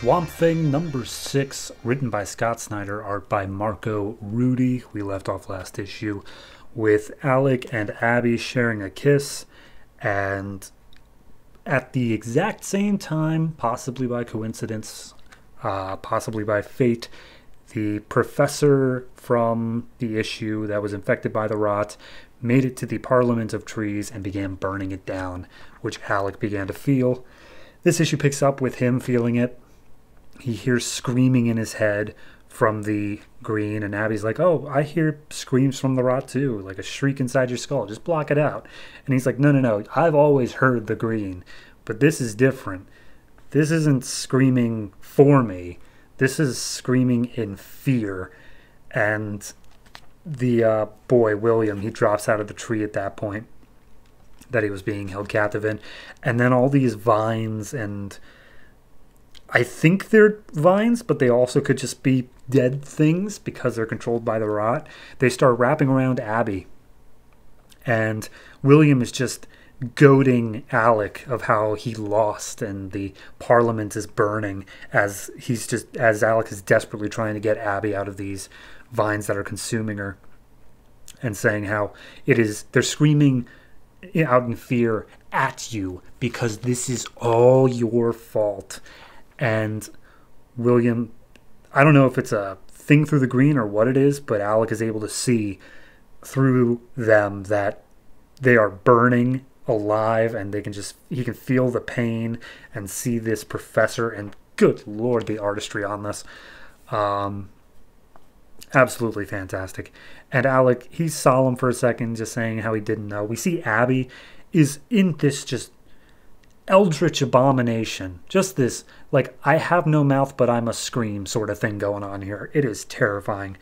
Swamp Thing number 6, written by Scott Snyder, art by Marco Rudy. We left off last issue with Alec and Abby sharing a kiss, and at the exact same time, possibly by coincidence, possibly by fate, the professor from the issue that was infected by the rot made it to the Parliament of Trees and began burning it down, which Alec began to feel. This issue picks up with him feeling it. He hears screaming in his head from the green, and Abby's like, oh, I hear screams from the rot too, like a shriek inside your skull. Just block it out. And he's like, no, I've always heard the green, but this is different. This isn't screaming for me. This is screaming in fear. And the boy, William, he drops out of the tree at that point that he was being held captive in. And then all these vines, and I think they're vines, but they also could just be dead things because they're controlled by the rot. They start wrapping around Abby. And William is just goading Alec of how he lost and the Parliament is burning as Alec is desperately trying to get Abby out of these vines that are consuming her, and saying how they're screaming out in fear at you because this is all your fault. And William, I don't know if it's a thing through the green or what it is, but Alec is able to see through them that they are burning alive, and he can feel the pain and see this professor, and good Lord, the artistry on this. Absolutely fantastic. And Alec, he's solemn for a second, just saying how he didn't know. We see Abby is in this just eldritch abomination. Just this, like, I have no mouth, but I must scream sort of thing going on here. It is terrifying.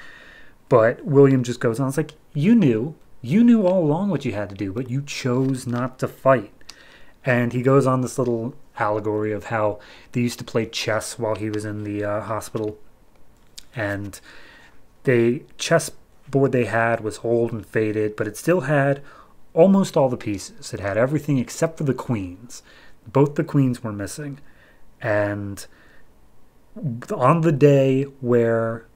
But William just goes on. It's like, you knew all along what you had to do, but you chose not to fight. And he goes on this little allegory of how they used to play chess while he was in the hospital. And the chessboard they had was old and faded, but it still had almost all the pieces. It had everything except for the queens. Both the queens were missing. And on the day where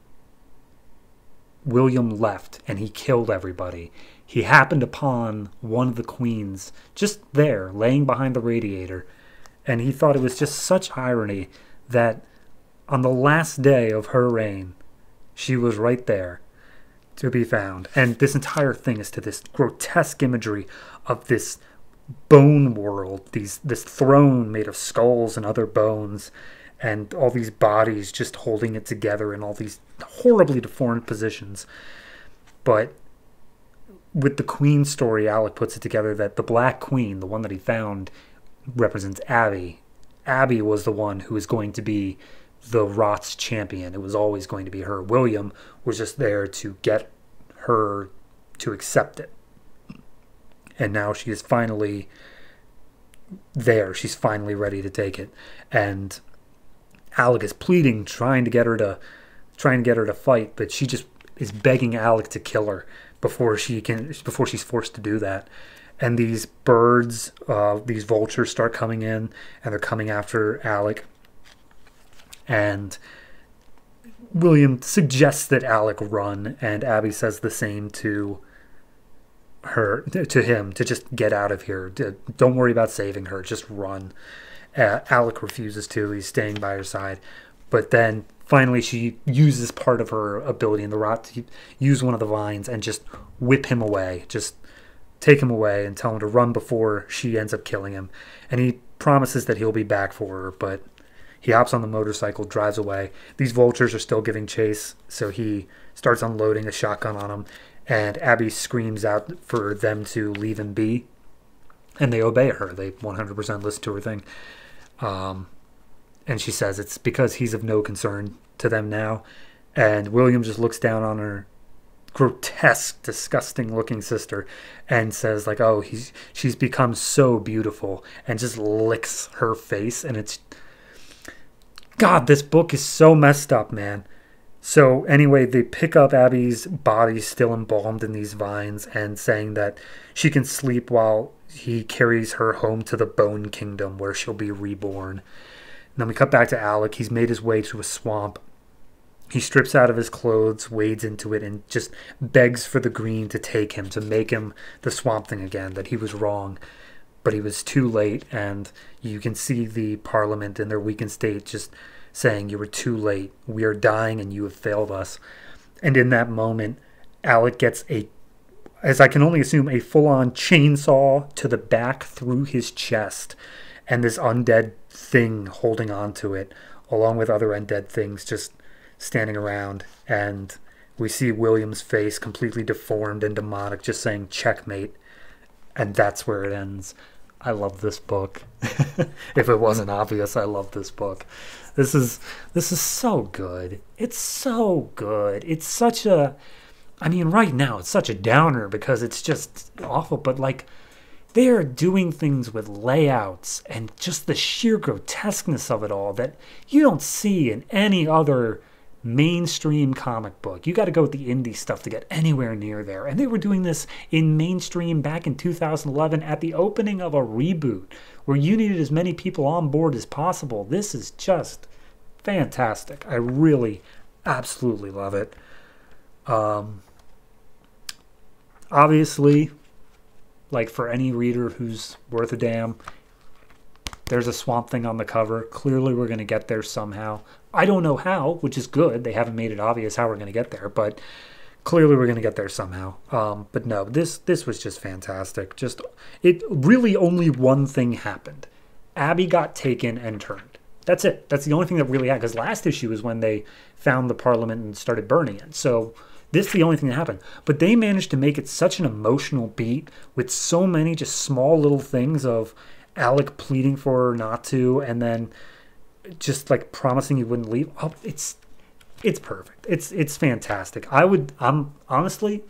William left and he killed everybody, he happened upon one of the queens just there, laying behind the radiator. And he thought it was just such irony that on the last day of her reign, she was right there to be found. And this entire thing is to this grotesque imagery of this bone world, this throne made of skulls and other bones, and all these bodies just holding it together in all these horribly deformed positions. But with the queen story, Alec puts it together that the Black Queen, the one that he found, represents Abby. Abby was the one who was going to be the rot's champion. It was always going to be her. William was just there to get her to accept it. And now she is finally there. She's finally ready to take it. And Alec is pleading, trying to get her to fight, but she just is begging Alec to kill her before she's forced to do that. And these birds, these vultures start coming in, and they're coming after Alec. And William suggests that Alec run, and Abby says the same to him, to just get out of here. Don't worry about saving her, just run. Alec refuses to. He's staying by her side. But then finally she uses part of her ability in the rot to use one of the vines and just whip him away. Just take him away and tell him to run before she ends up killing him. And he promises that he'll be back for her, but he hops on the motorcycle, drives away. These vultures are still giving chase, so he starts unloading a shotgun on them, and Abby screams out for them to leave him be, and they obey her. They 100% listen to her thing. And she says it's because he's of no concern to them now. And William just looks down on her grotesque, disgusting-looking sister and says, like, oh, she's become so beautiful, and just licks her face, and it's... God, this book is so messed up, man. So anyway, they pick up Abby's body still embalmed in these vines and saying that she can sleep while he carries her home to the Bone Kingdom where she'll be reborn. then we cut back to Alec. He's made his way to a swamp. He strips out of his clothes, wades into it, and just begs for the green to take him, to make him the Swamp Thing again, that he was wrong. But he was too late, and you can see the Parliament in their weakened state just saying, you were too late. We are dying, and you have failed us. And in that moment, Alec gets as I can only assume, a full-on chainsaw to the back through his chest, and this undead thing holding on to it, along with other undead things just standing around, and we see William's face completely deformed and demonic, just saying checkmate, and that's where it ends. I love this book. If it wasn't obvious, I love this book. This is so good. It's so good. It's such a, I mean, right now it's such a downer because it's just awful, but like, they are doing things with layouts and just the sheer grotesqueness of it all that you don't see in any other mainstream comic book. You got to go with the indie stuff to get anywhere near there. And they were doing this in mainstream back in 2011 at the opening of a reboot where you needed as many people on board as possible. This is just fantastic. I really, absolutely love it. Obviously, like for any reader who's worth a damn, there's a Swamp Thing on the cover. Clearly we're going to get there somehow. I don't know how, which is good. They haven't made it obvious how we're going to get there, but clearly we're going to get there somehow. But no, this was just fantastic. Just, it really only one thing happened. Abby got taken and turned. That's it. That's the only thing that really happened. Because last issue is when they found the Parliament and started burning it. So this is the only thing that happened. But they managed to make it such an emotional beat with so many just small little things of Alec pleading for her not to, and then just like promising he wouldn't leave. Oh, it's perfect. It's fantastic. I'm honestly,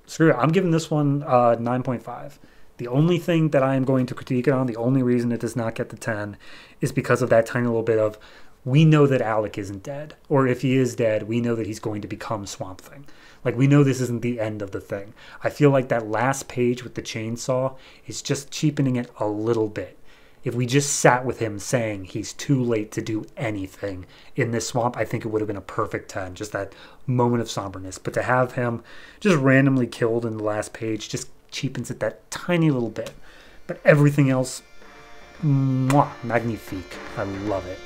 screw it. I'm giving this one 9.5. The only thing that I am going to critique it on, the only reason it does not get the 10, is because of that tiny little bit of, we know that Alec isn't dead. Or if he is dead, we know that he's going to become Swamp Thing. Like, we know this isn't the end of the thing. I feel like that last page with the chainsaw is just cheapening it a little bit. If we just sat with him saying he's too late to do anything in this swamp, I think it would have been a perfect 10. Just that moment of somberness. But to have him just randomly killed in the last page just cheapens it that tiny little bit. But everything else, mwah, magnifique. I love it.